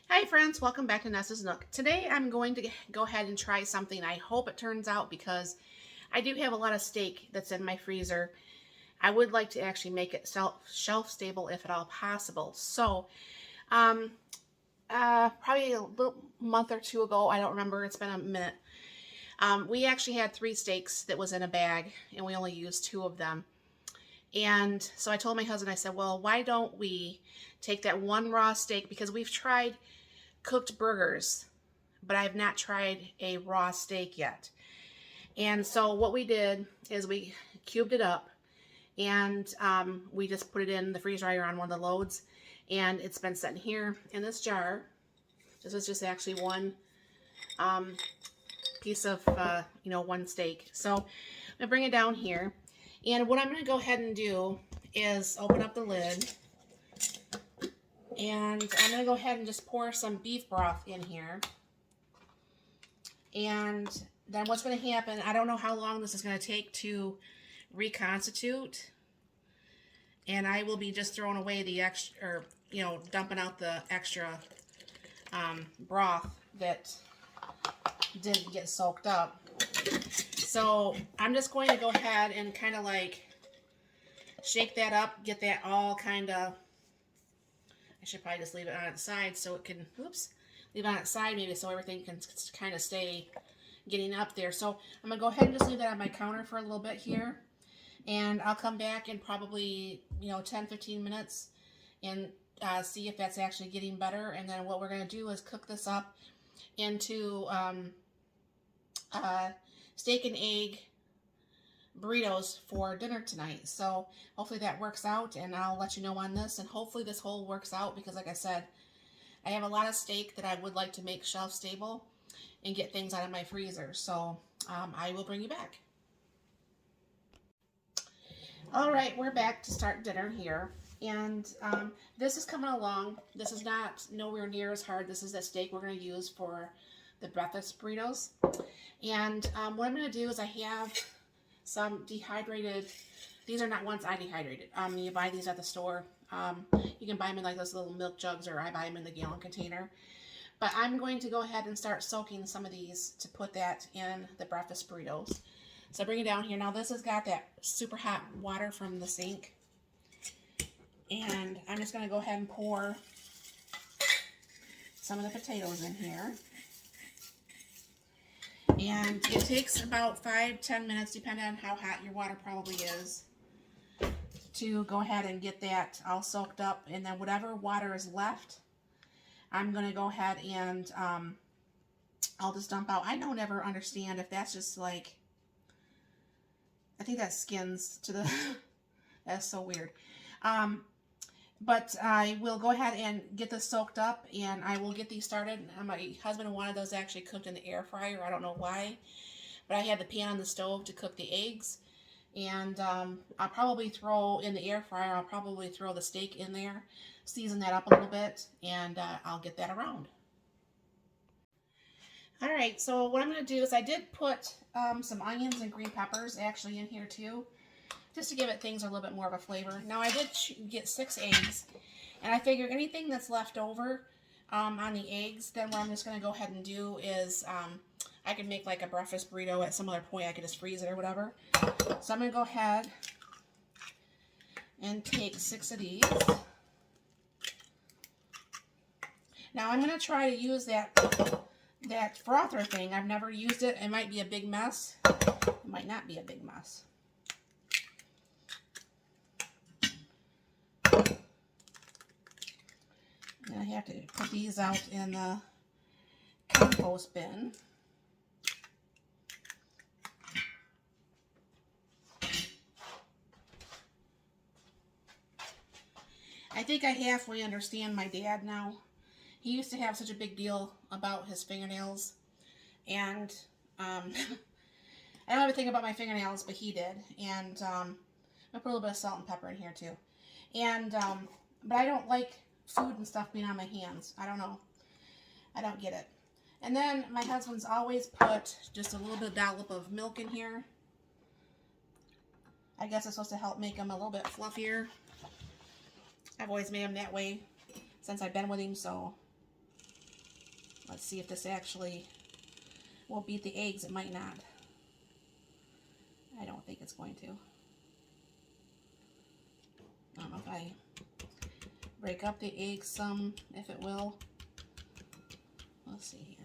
Hi friends, welcome back to Nessa's Nook. Today I'm going to go ahead and try something. I hope it turns out because I do have a lot of steak that's in my freezer. I would like to actually make it shelf stable if at all possible. So, um, probably a little month or two ago, I don't remember, it's been a minute. We actually had 3 steaks that was in a bag and we only used 2 of them. And so I told my husband, I said, well, why don't we take that one raw steak, because we've tried cooked burgers, but I've not tried a raw steak yet. And so what we did is we cubed it up and we just put it in the freeze dryer on one of the loads, and it's been sitting here in this jar. This was just actually one piece of, one steak. So I'm gonna bring it down here, and what I'm gonna go ahead and do is open up the lid, and I'm gonna go ahead and just pour some beef broth in here. And then what's going to happen, I don't know how long this is going to take to reconstitute, and I will be just throwing away the extra, or dumping out the extra broth that didn't get soaked up. So I'm just going to go ahead and kind of like shake that up, get that all kind of, I should probably just leave it on its side so it can, leave it on its side maybe so everything can kind of stay getting up there. So I'm going to go ahead and just leave that on my counter for a little bit here. And I'll come back in probably, 10-15 minutes and see if that's actually getting better. And then what we're going to do is cook this up into steak and egg burritos for dinner tonight. So hopefully that works out, and I'll let you know on this, and hopefully this whole works out, because like I said, I have a lot of steak that I would like to make shelf stable and get things out of my freezer. So I will bring you back. All right, we're back to start dinner here, and this is coming along. This is not nowhere near as hard. This is the steak we're going to use for the breakfast burritos. And what I'm going to do is I have some dehydrated, these are not ones I dehydrated. You buy these at the store. You can buy them in like those little milk jugs, or I buy them in the gallon container. But I'm going to go ahead and start soaking some of these to put that in the breakfast burritos. So bring it down here. Now this has got that super hot water from the sink. And I'm just going to go ahead and pour some of the potatoes in here. And it takes about 5-10 minutes, depending on how hot your water probably is, to go ahead and get that all soaked up. And then whatever water is left, I'm going to go ahead and I'll just dump out. I don't ever understand if that's just like, I think that skins to the, that's so weird. But I will go ahead and get this soaked up, and I will get these started. My husband wanted those actually cooked in the air fryer. I don't know why, but I had the pan on the stove to cook the eggs. And I'll probably throw in the air fryer, I'll probably throw the steak in there, season that up a little bit, and I'll get that around. All right, so what I'm going to do is I did put some onions and green peppers actually in here too, just to give it things a little bit more of a flavor. Now I did get 6 eggs, and I figure anything that's left over on the eggs, then what I'm just going to go ahead and do is I can make like a breakfast burrito at some other point. I could just freeze it or whatever. So I'm going to go ahead and take 6 of these. Now I'm going to try to use that frother thing. I've never used it. It might be a big mess. It might not be a big mess. And I have to put these out in the compost bin. I think I halfway understand my dad now. He used to have such a big deal about his fingernails, and I don't ever think about my fingernails, but he did. And I put a little bit of salt and pepper in here too. And but I don't like food and stuff being on my hands. I don't know. I don't get it. And then my husband's always put just a little bit of dollop of milk in here. I guess it's supposed to help make them a little bit fluffier. I've always made them that way since I've been with him, so Let's see if this actually will beat the eggs. It might not. I don't think it's going to. I don't know if I break up the eggs some, if it will. Let's see here.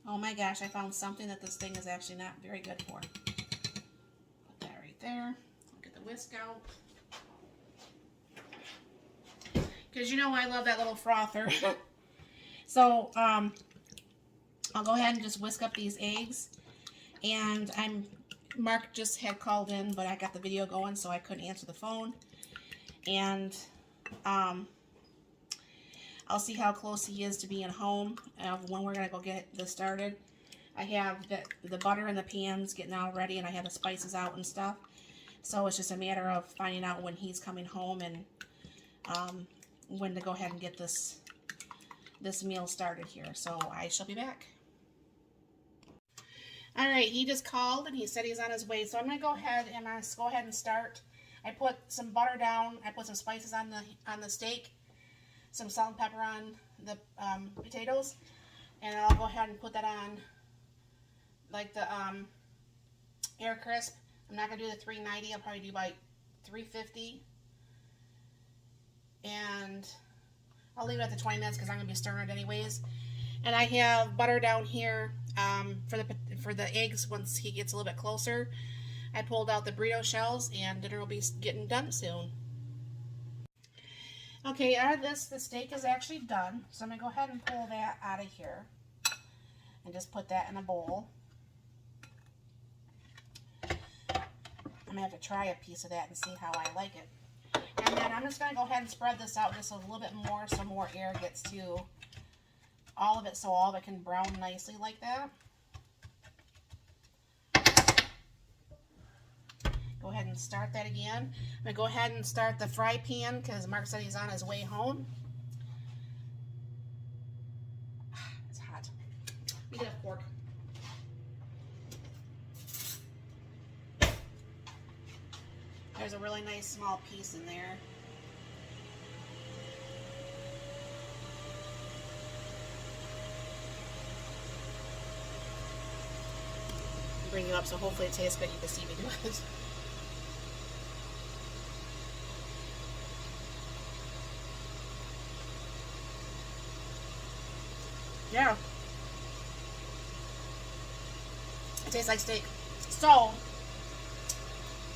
Oh my gosh, I found something that this thing is actually not very good for. Put that right there. I'll get the whisk out. Because you know I love that little frother. So, I'll go ahead and just whisk up these eggs. And Mark just had called in, but I got the video going, so I couldn't answer the phone. And I'll see how close he is to being home when we're going to go get this started. I have the butter in the pans getting all ready, and I have the spices out and stuff. So it's just a matter of finding out when he's coming home and when to go ahead and get this meal started here. So I shall be back. Alright, he just called and he said he's on his way. So I'm going to go ahead and start. I put some butter down. I put some spices on the steak. Some salt and pepper on the potatoes, and I'll go ahead and put that on like the air crisp. I'm not gonna do the 390. I'll probably do like 350, and I'll leave it at the 20 minutes because I'm gonna be stirring it anyways. And I have butter down here for the eggs. Once he gets a little bit closer, I pulled out the burrito shells, and dinner will be getting done soon. Okay, the steak is actually done, so I'm going to go ahead and pull that out of here and just put that in a bowl. I'm going to have to try a piece of that and see how I like it. And then I'm just going to go ahead and spread this out just a little bit more so more air gets to all of it, so all of it can brown nicely like that. Go ahead and start that again. I'm going to go ahead and start the fry pan because Mark said he's on his way home. It's hot. Let me get a fork. There's a really nice small piece in there. Bring it up so hopefully it tastes good. You can see me do it. Yeah. It tastes like steak. So,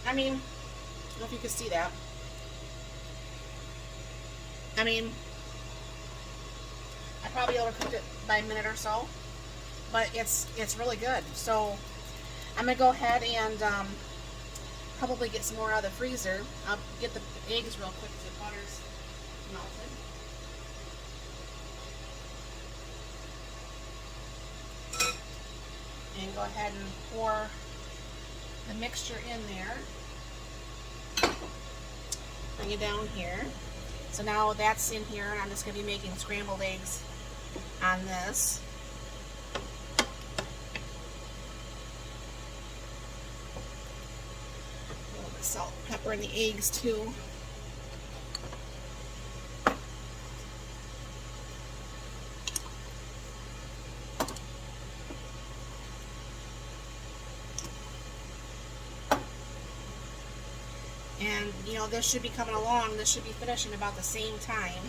I mean, I don't know if you can see that. I mean, I probably overcooked it by a minute or so, but it's really good. So, I'm going to go ahead and probably get some more out of the freezer. I'll get the eggs real quick because the butter's melted. And go ahead and pour the mixture in there. Bring it down here. So now that's in here, and I'm just going to be making scrambled eggs on this. A little bit of salt and pepper in the eggs too. And, you know, this should be coming along. This should be finishing about the same time.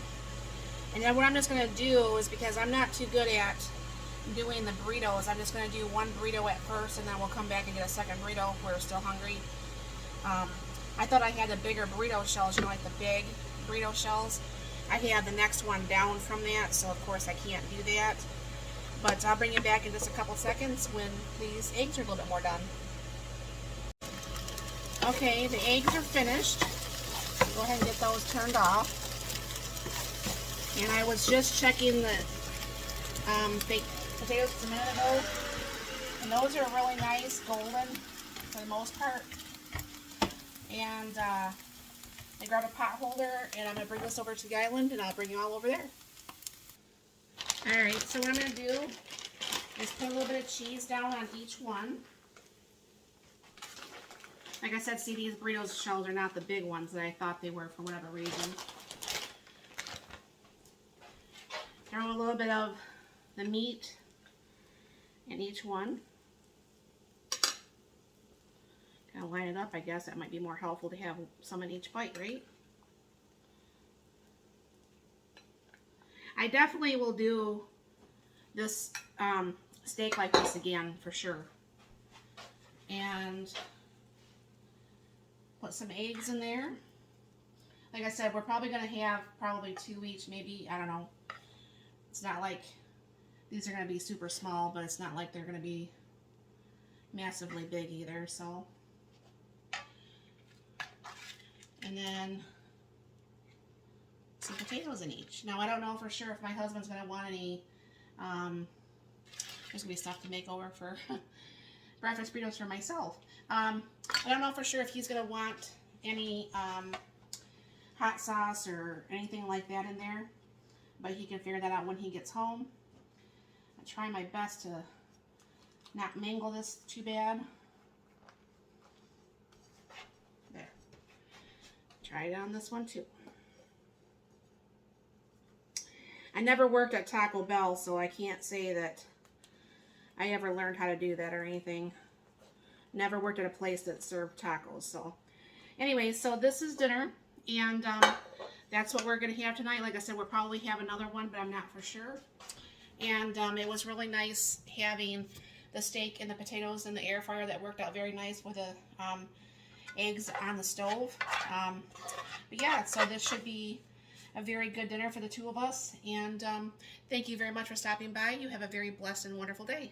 And then what I'm just going to do is, because I'm not too good at doing the burritos, I'm just going to do one burrito at first, and then we'll come back and get a second burrito if we're still hungry. I thought I had the bigger burrito shells, you know, like the big burrito shells. I have the next one down from that, so of course I can't do that. But I'll bring you back in just a couple seconds when these eggs are a little bit more done. Okay, the eggs are finished. Go ahead and get those turned off. And I was just checking the baked potatoes a minute ago. And those are really nice, golden for the most part. And I grabbed a pot holder, and I'm going to bring this over to the island, and I'll bring you all over there. Alright, so what I'm going to do is put a little bit of cheese down on each one. Like I said, see, these burritos shells are not the big ones that I thought they were for whatever reason. Throw a little bit of the meat in each one. Kind of line it up, I guess. That might be more helpful to have some in each bite, right? I definitely will do this steak like this again, for sure. And put some eggs in there. Like I said, we're probably going to have probably 2 each, maybe, I don't know. It's not like these are going to be super small, but it's not like they're going to be massively big either, so. And then some potatoes in each. Now, I don't know for sure if my husband's going to want any, there's going to be stuff to make over for breakfast burritos for myself. I don't know for sure if he's going to want any hot sauce or anything like that in there, but he can figure that out when he gets home. I try my best to not mangle this too bad. There. Try it on this one too. I never worked at Taco Bell, so I can't say that I ever learned how to do that or anything. Never worked at a place that served tacos. So anyway, so this is dinner, and that's what we're going to have tonight. Like I said, we'll probably have another one, but I'm not for sure. And it was really nice having the steak and the potatoes in the air fryer. That worked out very nice with the eggs on the stove. But yeah, so this should be a very good dinner for the two of us. And thank you very much for stopping by. You have a very blessed and wonderful day.